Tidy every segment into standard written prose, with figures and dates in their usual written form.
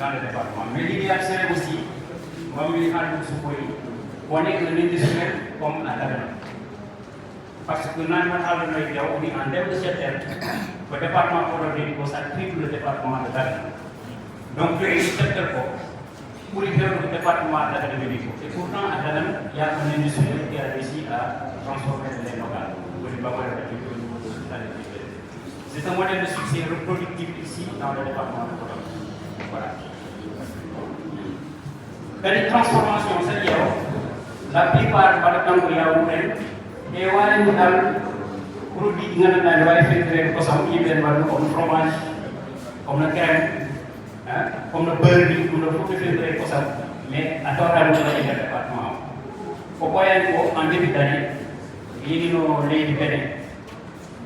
dans le département. Mais l'idéal serait aussi, on va venir à qu'on ait un industriel comme à Dagana. Parce que nous avons en termes de secteur, le département de ça triple le département de Dagana. Donc, le secteur pour le département de Dagana. Et pourtant, à Dagana, il y a un industriel qui a réussi à transformer les locales. C'est un modèle de succès reproductif ici dans le département de Podor. Voilà. Une transformation, c'est-à-dire la plupart de temps qu'il y a et on a produit qui fait comme fromage, comme la crème, comme le beurre, comme le fruit, mais à travers le département. Pourquoi en début d'année, il y a les différents.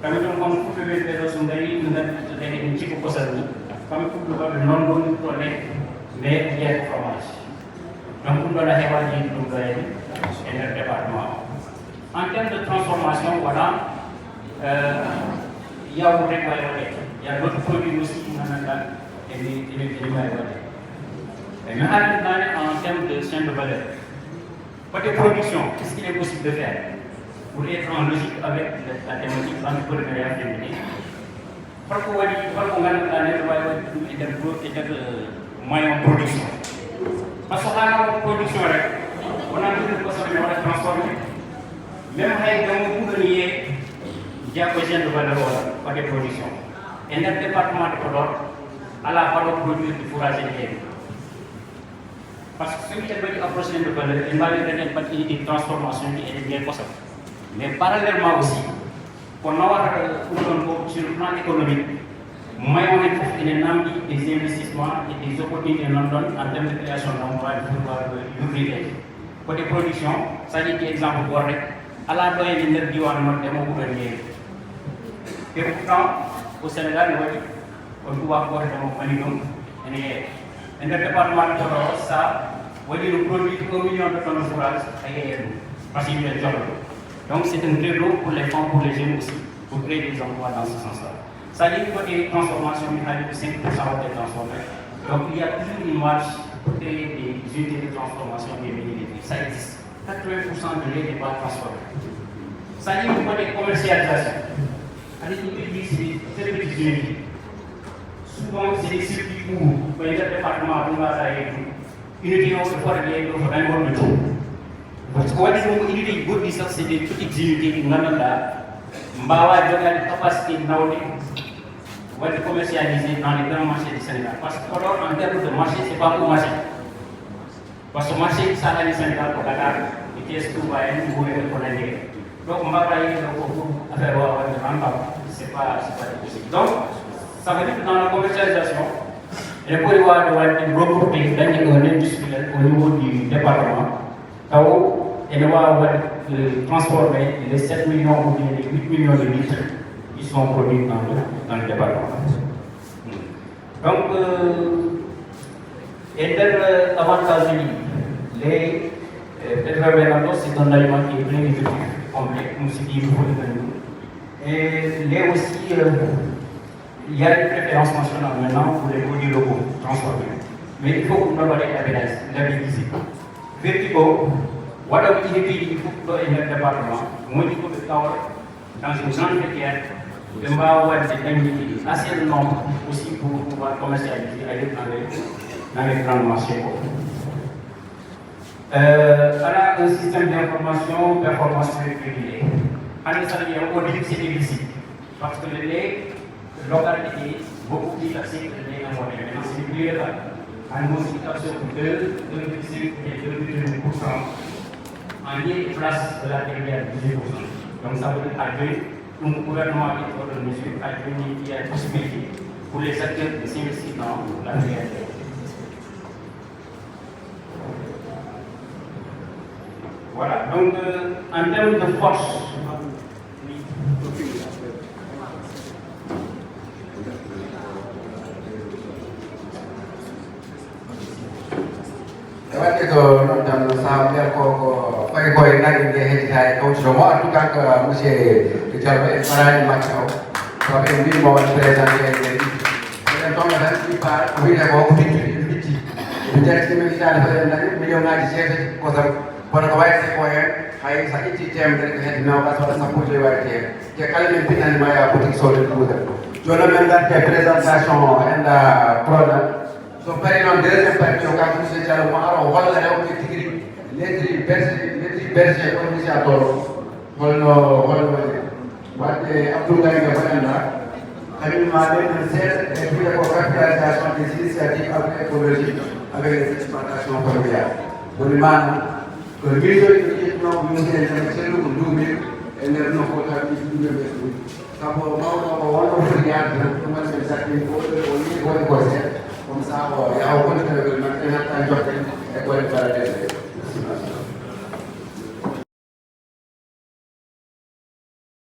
Kami tu comme ku febe be do sundari nga dene ci ko kosal ni kami ku do ba non do ni to ne mais il y a fromage donc on doit la hewa ni do gaay et le département en termes de transformation voilà il y a un rek il y a d'autres produits aussi qui n'ont et les mais en termes de chaîne de valeur côté production qu'est-ce qu'il est possible de faire pour être en logique avec la thématique entrepreneuriat féminin. Pourquoi on a moyen de production? Parce qu'on a une production, on a une possibilité de transformer. Même avec un bout de lié, il y a besoin de valeur pour des productions. Et notre département de Podor a la valeur produire du fourrage et parce que ce qui est venu approcher de valeur, il va y avoir une partie de transformation qui est bien possible. Mais parallèlement aussi, pour avoir sur le plan économique, moi on est des investissements et des opportunités en termes de création d'emplois et d'ouvriers. Pour des productions, ça dit par exemple correct, à la doyenne de l'énergie en mode gouvernement. Et pourtant, au Sénégal, on peut voir encore des manigons. Et le département de Podor, ça, on dit le produit 1 million de tonnes de fourrage parce qu'il y a des jobs. Donc c'est un très lourd pour les femmes, pour les jeunes aussi, pour créer des emplois dans ce sens-là. Ça dit que côté transformation, il y a 5% de transformés. Donc il y a toujours une marge pour créer des unités de transformation des mini-litres. Ça existe. 80% de lait n'est pas transformé. Ça dit que côté commercialisation, c'est des très petites unités. Souvent c'est des circuits courts. Quand il y a des départements, une unité on peut faire des choses. Parce que les unités c'est des petites unités qui ont la capacité de commercialiser dans les grands marchés du Sénégal. Parce que en termes de marché, ce n'est pas un marché. Parce que le marché, ça a le Sénégal pour Dakar, et qui est-ce que vous voyez, vous voulez pour l'Indien. Donc on va travailler pour faire ce n'est pas possible. Donc, ça veut dire que dans la commercialisation, il faut regrouper un industriel au niveau du département. Et on va transformer les 7 millions ou les 8 millions de litres qui sont produits dans le département. Donc, et l'avantage les pétrovénados, c'est un aliment qui est bien nutritif, complet, comme ce qui est nous. Et les aussi, il y a une préférence nationale maintenant pour les produits locaux transformés. Mais il faut que nous l'avons ici. Vertigo, whatever il faut que le département, moi je peux le dans une grande filière, de avoir des assez de nombre aussi pour pouvoir commercialiser dans les grands marchés. Elle a un système d'information, performance régulier. En au début, c'est difficile. Parce que le lait local est beaucoup plus facile que le lait importé. Maintenant, c'est plus élevé. En multiplication de 2,5 et 2,2% en lieu et place de la terrière de 10%. Donc ça veut dire qu'avec un gouvernement qui prend des mesures, avec il y a une possibilité pour les acteurs de s'investir dans la réalité. Voilà, donc en termes de force, dans le sahabat ko koy nag de hejitaade ko so mo en tout cas que monsieur Diallo e farani makko ko be mbi mo won présenté en ton tan ci par wiide ko ko bitti Bicara kita bicara pada milion ngaji saya kosa pada kawai saya kawai hai sakit cicem dari kehat nawa kasar sapu lewat dia. Dia kali ini pinan maya putik solid kuda. Jono mendat ke presentation anda produk. So pari non deuxième partie o kamu secara maro wala ada o tigri letri berse organisator holno wate Abdullah ke banana kami malen ser et puis la capitalisation des initiatives agroécologiques avec les exploitations familiales. Donc que le milieu économique non nous c'est le nous et ne nous faut pas dire que quand on regarde comment ça s'appelle comme ça il y a aucun que maintenant jox et quoi faire